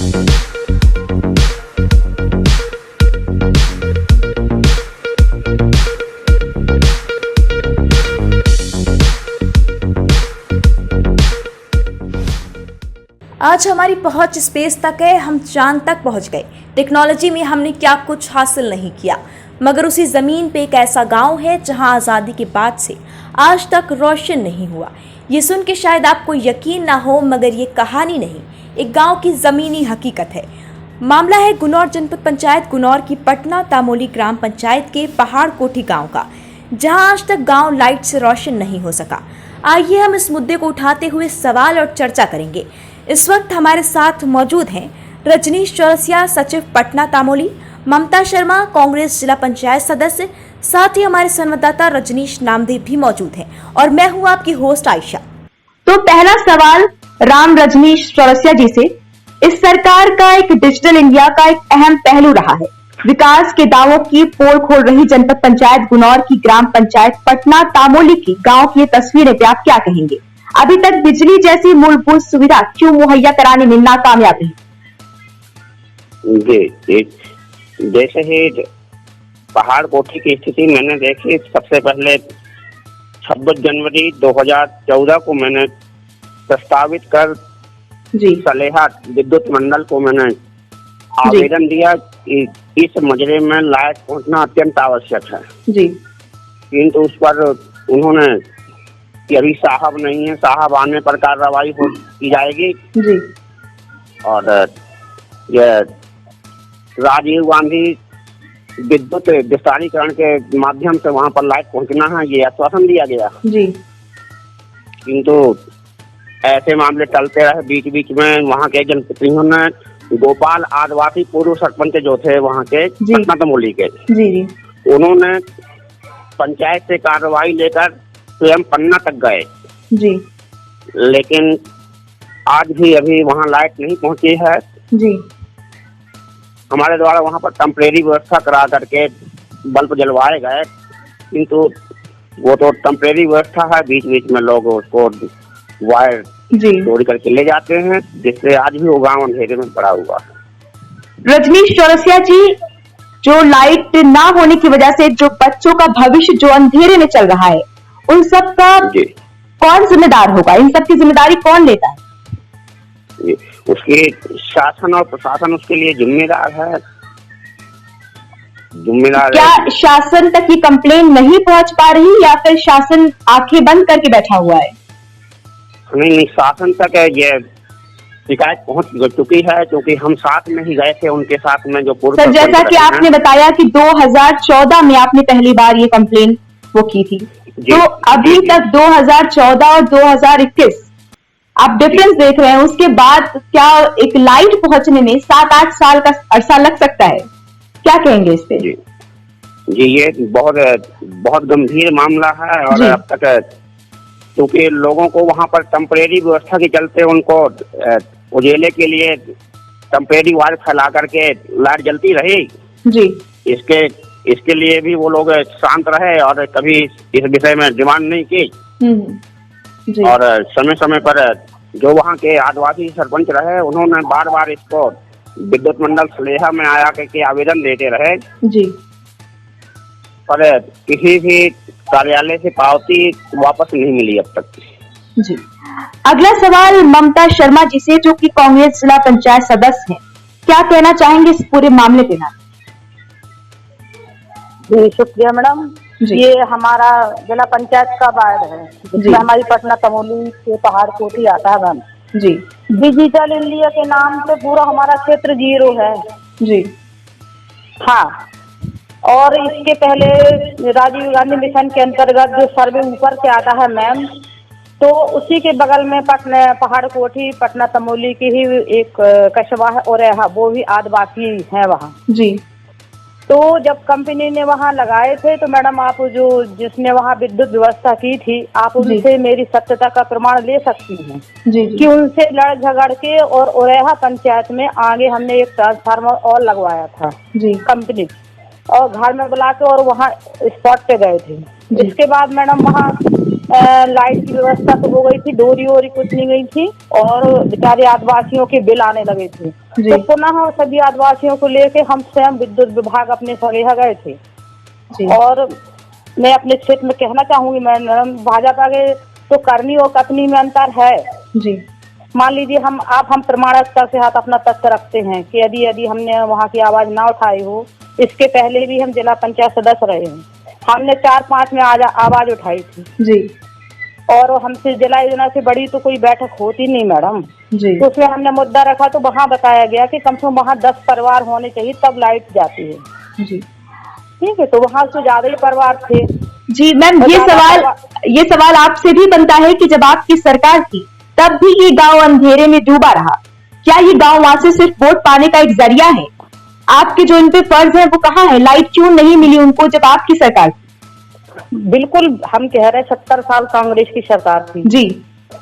आज हमारी पहुंच स्पेस तक है, हम चांद तक पहुंच गए। टेक्नोलॉजी में हमने क्या कुछ हासिल नहीं किया, मगर उसी ज़मीन पे एक ऐसा गांव है जहां आज़ादी के बाद से आज तक रोशन नहीं हुआ। ये सुन के शायद आपको यकीन ना हो, मगर ये कहानी नहीं, एक गांव की ज़मीनी हकीकत है। मामला है गुनौर जनपद पंचायत गुनौर की पटना तामोली ग्राम पंचायत के पहाड़ कोठी गाँव का, जहाँ आज तक गाँव लाइट से रोशन नहीं हो सका। आइए हम इस मुद्दे को उठाते हुए सवाल और चर्चा करेंगे। इस वक्त हमारे साथ मौजूद हैं रजनीश चौरसिया, सचिव पटना तामोली, ममता शर्मा, कांग्रेस जिला पंचायत सदस्य, साथ ही हमारे संवाददाता रजनीश नामदेव भी मौजूद हैं, और मैं हूं आपकी होस्ट आयशा। तो पहला सवाल राम रजनीश चौरसिया जी से, इस सरकार का एक डिजिटल इंडिया का एक अहम पहलू रहा है। विकास के दावों की पोल खोल रही जनपद पंचायत गुनौर की ग्राम पंचायत पटना तामोली की गाँव की तस्वीरें पे आप क्या कहेंगे? अभी तक बिजली जैसी मूलभूत सुविधा क्यों मुहैया कराने में नाकामयाब है? जी, जैसे ही पहाड़ कोठी की स्थिति मैंने देखी, सबसे पहले 26 जनवरी 2014 को मैंने प्रस्तावित कर सलेहा विद्युत मंडल को मैंने आवेदन दिया कि इस मजरे में लाइट पहुंचना अत्यंत आवश्यक है जी। किंतु उस पर उन्होंने कि अभी साहब नहीं है, साहब आने पर कार्रवाई की जाएगी जी। और ये राजीव गांधी विद्युत विस्तारीकरण के माध्यम से वहां पर लाइट पहुंचना है, ये आश्वासन दिया गया जी। किंतु ऐसे मामले टलते रहे। बीच बीच में वहां के जनप्रतिनिधियों ने गोपाल आदिवासी पूर्व सरपंच जो थे वहां के पटना तमोली के जी, उन्होंने पंचायत से कार्रवाई लेकर स्वयं पन्ना तक गए जी, लेकिन आज भी अभी वहाँ लाइट नहीं पहुँची है जी। हमारे द्वारा वहाँ पर टेम्परेरी व्यवस्था करा करके बल्ब जलवाए गए, किंतु वो तो टेम्परेरी व्यवस्था है, बीच बीच में लोग उसको वायर चोरी करके ले जाते हैं, जिससे आज भी वो गाँव अंधेरे में पड़ा हुआ है। रजनीश चौरसिया जी, जो लाइट ना होने की वजह से जो बच्चों का भविष्य जो अंधेरे में चल रहा है, उन सब का कौन जिम्मेदार होगा? इन सब की जिम्मेदारी कौन लेता है? उसके शासन और प्रशासन उसके लिए जिम्मेदार है। क्या शासन तक ये कंप्लेन नहीं पहुंच पा रही, या फिर शासन आंखें बंद करके बैठा हुआ है? नहीं, शासन तक ये शिकायत पहुंच चुकी है, क्योंकि हम साथ में ही गए थे उनके साथ में जो पूर्व। सर, जैसा कि आपने बताया कि 2014 में आपने पहली बार ये कंप्लेन वो की थी, तो अभी तक 2014 और 2021 आप डिफरेंस देख रहे हैं, उसके बाद क्या एक लाइट पहुंचने में 7-8 साल का अरसा लग सकता है? क्या कहेंगे इस पे? जी, ये बहुत गंभीर मामला है। और अब तक क्योंकि लोगों को वहां पर टेम्परेरी व्यवस्था के चलते उनको उजेले के लिए टेम्परेरी वायर फैला करके लाइट जलती रही जी। इसके लिए भी वो लोग शांत रहे और कभी इस विषय में डिमांड नहीं की जी। और समय समय पर जो वहाँ के आदिवासी सरपंच रहे, उन्होंने बार बार इसको विद्युत मंडल सलेहा में आया के आवेदन देते रहे जी, पर किसी भी कार्यालय से पावती वापस नहीं मिली अब तक जी। अगला सवाल ममता शर्मा जी से, जो कि कांग्रेस जिला पंचायत सदस्य हैं, क्या कहना चाहेंगे इस पूरे मामले पे? जी, शुक्रिया मैडम। ये हमारा जिला पंचायत का वार्ड है, जिसमें हमारी पटना तमोली के पहाड़ कोठी आता है मैम जी। डिजिटल इंडिया के नाम से पूरा हमारा क्षेत्र 0 है जी। हाँ, और इसके पहले राजीव गांधी मिशन के अंतर्गत जो सर्वे ऊपर से आता है मैम, तो उसी के बगल में पटना पहाड़ कोठी पटना तमोली की ही एक कस्बा है, और वो भी आदिवासी है वहाँ जी। तो जब कंपनी ने वहाँ लगाए थे, तो मैडम आप जिसने वहाँ विद्युत व्यवस्था की थी, आप उनसे मेरी सत्यता का प्रमाण ले सकती हैं जी, कि उनसे लड़ झगड़ के और ओरेहा पंचायत में आगे हमने एक ट्रांसफार्मर और लगवाया था जी कंपनी, और घर में बुला के और वहाँ स्पॉट पे गए थे। इसके बाद मैडम वहाँ लाइट की व्यवस्था तो हो गई थी, डोरी वोरी कुछ नहीं गई थी, और बेचारे आदिवासियों के बिल आने लगे थे। तो पुनः सभी आदिवासियों को लेके हम स्वयं विद्युत विभाग अपने सरेहा गए थे। और मैं अपने क्षेत्र में कहना चाहूंगी मैडम, भाजपा के तो करनी और कथनी में अंतर है जी। मान लीजिए हम प्रमाण स्तर से हाथ अपना तथ्य रखते हैं कि यदि हमने वहाँ की आवाज ना उठाई हो, इसके पहले भी हम जिला पंचायत सदस्य रहे हैं, हमने 4-5 में आवाज उठाई थी जी। और हमसे जिला योजना से बड़ी तो कोई बैठक होती नहीं मैडम जी। तो उसमें हमने मुद्दा रखा, तो वहाँ बताया गया कि कम से कम वहाँ 10 परिवार होने चाहिए तब लाइट जाती है जी। ठीक है, तो वहाँ से ज्यादा ही परिवार थे जी। मैम, ये सवाल आपसे भी बनता है कि जब आपकी सरकार थी तब भी ये गांव अंधेरे में डूबा रहा, क्या ये गांव वहां से सिर्फ वोट पाने का एक जरिया है? आपके जो इन पे फर्ज है वो कहाँ है? लाइट क्यों नहीं मिली उनको जब आपकी सरकार थी? बिल्कुल, हम कह रहे 70 साल कांग्रेस की सरकार थी जी।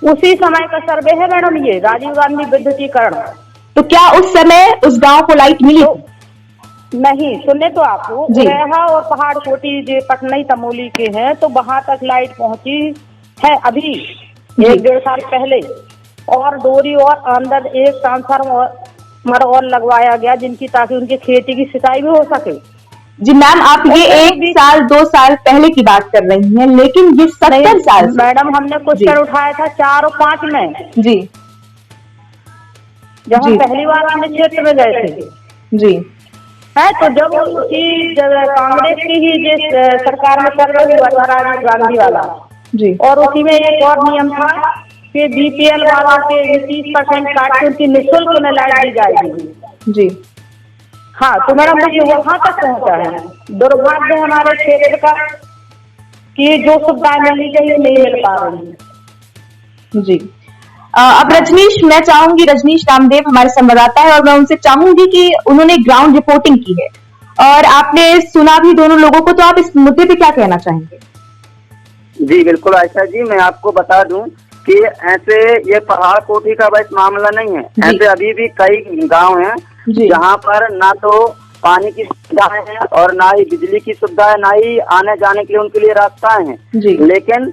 उसी समय का सर्वे है मैडम, ये राजीव गांधी विद्युतीकरण। तो क्या उस समय उस गांव को लाइट मिली? तो नहीं, सुनने तो आपको रेहा और पहाड़ कोटी जो पटनई तमोली के हैं, तो वहाँ तक लाइट पहुँची है अभी 1-1.5 साल पहले, और डोरी और अंदर एक ट्रांसफार्मर और लगवाया गया जिनकी, ताकि उनकी खेती की सिंचाई भी हो सके जी। मैम, आप ये 1 साल 2 साल पहले की बात कर रही हैं, लेकिन ये 70 साल मैडम हमने क्वेश्चन उठाया था 4 और 5 में जी, जब हम पहली बार अपने क्षेत्र में गए थे जी। है तो जब कांग्रेस की ही सरकार में कर रही हुआ था राजीव गांधी वाला जी, और उसी में एक और नियम था कि बीपीएल वालों के 30% काट के उनकी निःशुल्क में लाइट दी जाएगी जी। हाँ, तो मैडम ये वहाँ तक पहुँचा है। दुर्भाग्य है हमारे क्षेत्र का कि जो सुविधाएं मिलनी चाहिए नहीं मिल पा रही जी। अब रजनीश, मैं चाहूंगी, रजनीश रामदेव हमारे संवाददाता है, और मैं उनसे चाहूंगी कि उन्होंने ग्राउंड रिपोर्टिंग की है और आपने सुना भी दोनों लोगों को, तो आप इस मुद्दे पे क्या कहना चाहेंगे? जी बिल्कुल आयशा जी, मैं आपको बता दूं कि ऐसे ये पहाड़ कोठी का बस मामला नहीं है, ऐसे अभी भी कई गांव हैं जहां पर ना तो पानी की सुविधाएं हैं और ना ही बिजली की सुविधा है, ना ही आने जाने के लिए उनके लिए रास्ताएं हैं। लेकिन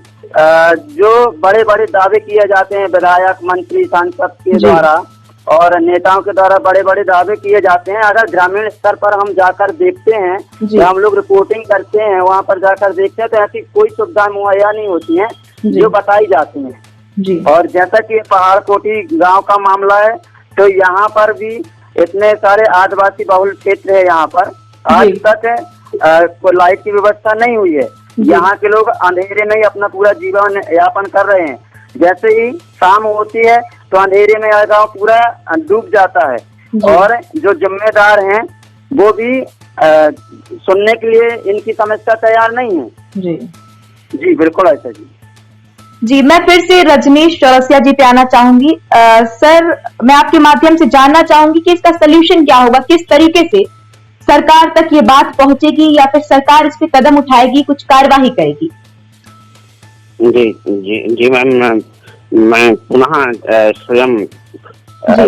जो बड़े बड़े दावे किए जाते हैं विधायक, मंत्री, सांसद के द्वारा और नेताओं के द्वारा, बड़े बड़े दावे किए जाते हैं, अगर ग्रामीण स्तर पर हम जाकर देखते हैं, हम लोग रिपोर्टिंग करते हैं, वहाँ पर जाकर देखते हैं, तो ऐसी कोई सुविधा मुहैया नहीं होती है जो बताई जाती है जी। और जैसा कि पहाड़ कोटी गांव का मामला है, तो यहाँ पर भी इतने सारे आदिवासी बहुल क्षेत्र है, यहाँ पर आज तक कोई लाइट की व्यवस्था नहीं हुई है। यहाँ के लोग अंधेरे में ही अपना पूरा जीवन यापन कर रहे हैं। जैसे ही शाम होती है तो अंधेरे में यह गाँव पूरा डूब जाता है, और जो जिम्मेदार हैं वो भी सुनने के लिए इनकी समस्या तैयार नहीं है जी। बिल्कुल ऐसा जी। मैं फिर से रजनीश चौरसिया जी पे आना चाहूंगी। सर, मैं आपके माध्यम से जानना चाहूंगी कि इसका सलूशन क्या होगा, किस तरीके से सरकार तक ये बात पहुंचेगी, या फिर सरकार इस पे कदम उठाएगी, कुछ कार्यवाही करेगी? जी जी जी मैम, मैं पुनः स्वयं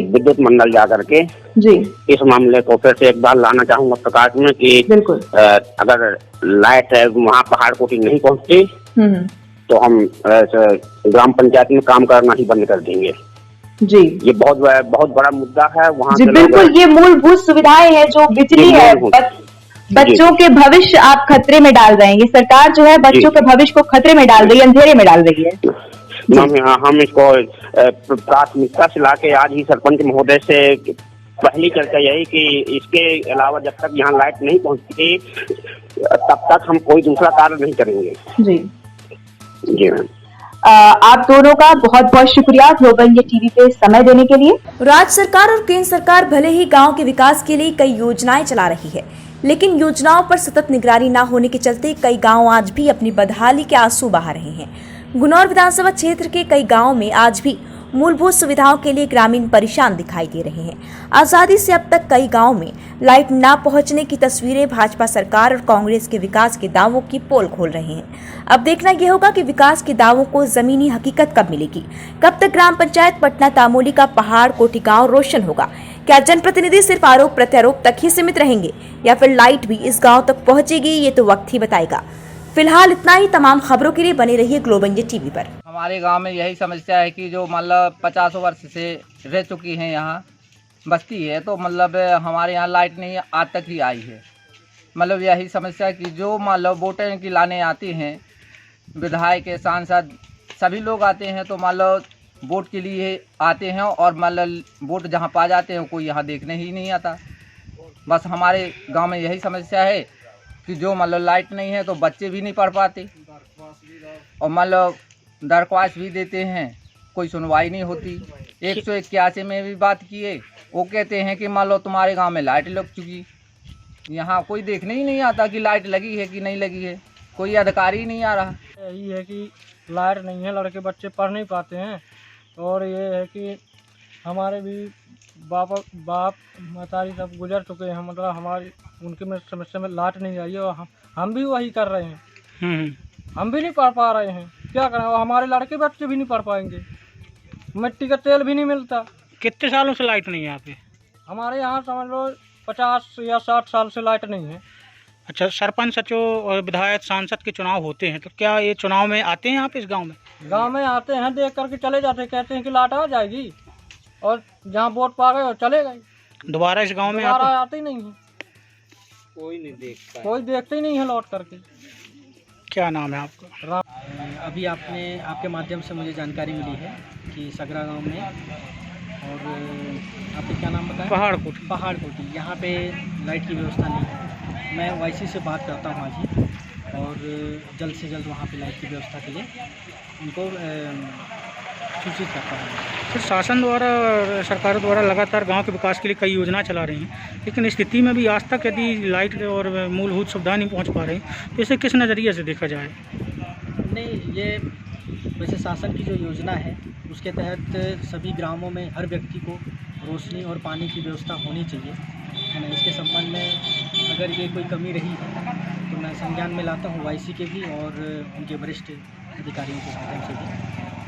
विद्युत मंडल जाकर के जी इस मामले को फिर से एक बार लाना चाहूंगा प्रकाश में कि अगर लाइट वहाँ पहाड़ कोटी नहीं पहुंचती तो हम ग्राम पंचायत में काम करना ही बंद कर देंगे जी। ये बहुत बड़ा मुद्दा है वहाँ जी। बिल्कुल, ये मूलभूत सुविधाएं हैं, जो बिजली है, बच्चों के भविष्य आप खतरे में डाल रहे हैं। ये सरकार जो है बच्चों के भविष्य को खतरे में डाल रही है, अंधेरे में डाल रही है। हम इसको प्राथमिकता से लाके आज ही सरपंच महोदय से पहली चर्चा यही कि इसके अलावा जब तक यहाँ लाइट नहीं पहुँचती तब तक हम कोई दूसरा कार्य नहीं करेंगे जी। जी मैम, आप दोनों का बहुत बहुत शुक्रिया धोबंगे टीवी पे समय देने के लिए। राज्य सरकार और केंद्र सरकार भले ही गांव के विकास के लिए कई योजनाएं चला रही है, लेकिन योजनाओं पर सतत निगरानी न होने के चलते कई गांव आज भी अपनी बदहाली के आंसू बहा रहे हैं। गुनौर विधानसभा क्षेत्र के कई गाँव में आज भी मूलभूत सुविधाओं के लिए ग्रामीण परेशान दिखाई दे रहे हैं। आजादी से अब तक कई गांव में लाइट न पहुंचने की तस्वीरें भाजपा सरकार और कांग्रेस के विकास के दावों की पोल खोल रहे हैं। अब देखना यह होगा कि विकास के दावों को जमीनी हकीकत कब मिलेगी, कब तक ग्राम पंचायत पटना तामोली का पहाड़ कोठी गाँव रोशन होगा। क्या जनप्रतिनिधि सिर्फ आरोप प्रत्यारोप तक ही सीमित रहेंगे या फिर लाइट भी इस गाँव तक पहुँचेगी, ये तो वक्त ही बताएगा। फिलहाल इतना ही। तमाम खबरों के लिए बने रहिए ग्लोब इंडिया टीवी पर। हमारे गांव में यही समस्या है कि जो मतलब 50 वर्ष से रह चुकी हैं, यहाँ बस्ती है, तो मतलब हमारे यहाँ लाइट नहीं आज तक ही आई है। मतलब यही समस्या कि जो मतलब वोटें की लाने आती हैं, विधायक सांसद सभी लोग आते हैं, तो मतलब वोट के लिए आते हैं और मतलब वोट जहाँ पा जाते हैं कोई यहाँ देखने ही नहीं आता। बस हमारे गांव में यही समस्या है कि जो मतलब लाइट नहीं है तो बच्चे भी नहीं पढ़ पाते, और मतलब दरख्वास्त भी देते हैं, कोई सुनवाई नहीं होती। 181 में भी बात किए, वो कहते हैं कि मान लो तुम्हारे गांव में लाइट लग चुकी। यहाँ कोई देखने ही नहीं आता कि लाइट लगी है कि नहीं लगी है, कोई अधिकारी नहीं आ रहा। यही है कि लाइट नहीं है, लड़के बच्चे पढ़ नहीं पाते हैं, और ये है कि हमारे भी बाप मतारी सब गुजर चुके हैं, मतलब हमारी उनके में समस्या में लाइट नहीं आई है, और हम भी वही कर रहे हैं। हम भी नहीं पढ़ पा रहे हैं, क्या करें, और हमारे लड़के बच्चे भी नहीं पढ़ पाएंगे। मिट्टी का तेल भी नहीं मिलता। कितने सालों से लाइट नहीं है यहाँ पे? हमारे यहाँ समझ लो 50 या 60 साल से लाइट नहीं है। अच्छा, सरपंच सचिव और विधायक सांसद के चुनाव होते हैं, तो क्या ये चुनाव में आते हैं यहाँ पे इस गांव में? गांव में आते हैं, देख करके चले जाते हैं, कहते हैं कि लाइट आ जाएगी, और जहाँ वोट पा गए और चले गए। दोबारा इस गांव में आते ही नहीं है, कोई देखते ही नहीं है लौट करके। क्या नाम है आपका? अभी आपके माध्यम से मुझे जानकारी मिली है कि सगरा गांव में, और आपने क्या नाम बताया? पहाड़कोटी, यहाँ पे लाइट की व्यवस्था नहीं है। मैं वाईसी से बात करता हूँ आज ही, और जल्द से जल्द वहाँ पे लाइट की व्यवस्था के लिए उनको सूचित करता हूँ। फिर शासन द्वारा, सरकार द्वारा लगातार गांव के विकास के लिए कई योजना चला रही हैं, लेकिन इस स्थिति में भी आज तक यदि लाइट और मूलभूत सुविधा नहीं पहुंच पा रही, तो इसे किस नज़रिए से देखा जाए? नहीं, ये वैसे शासन की जो योजना है उसके तहत सभी ग्रामों में हर व्यक्ति को रोशनी और पानी की व्यवस्था होनी चाहिए, है ना। इसके संबंध में अगर ये कोई कमी रही है तो मैं संज्ञान में लाता हूँ वाईसी के भी और उनके वरिष्ठ अधिकारियों के माध्यम से भी।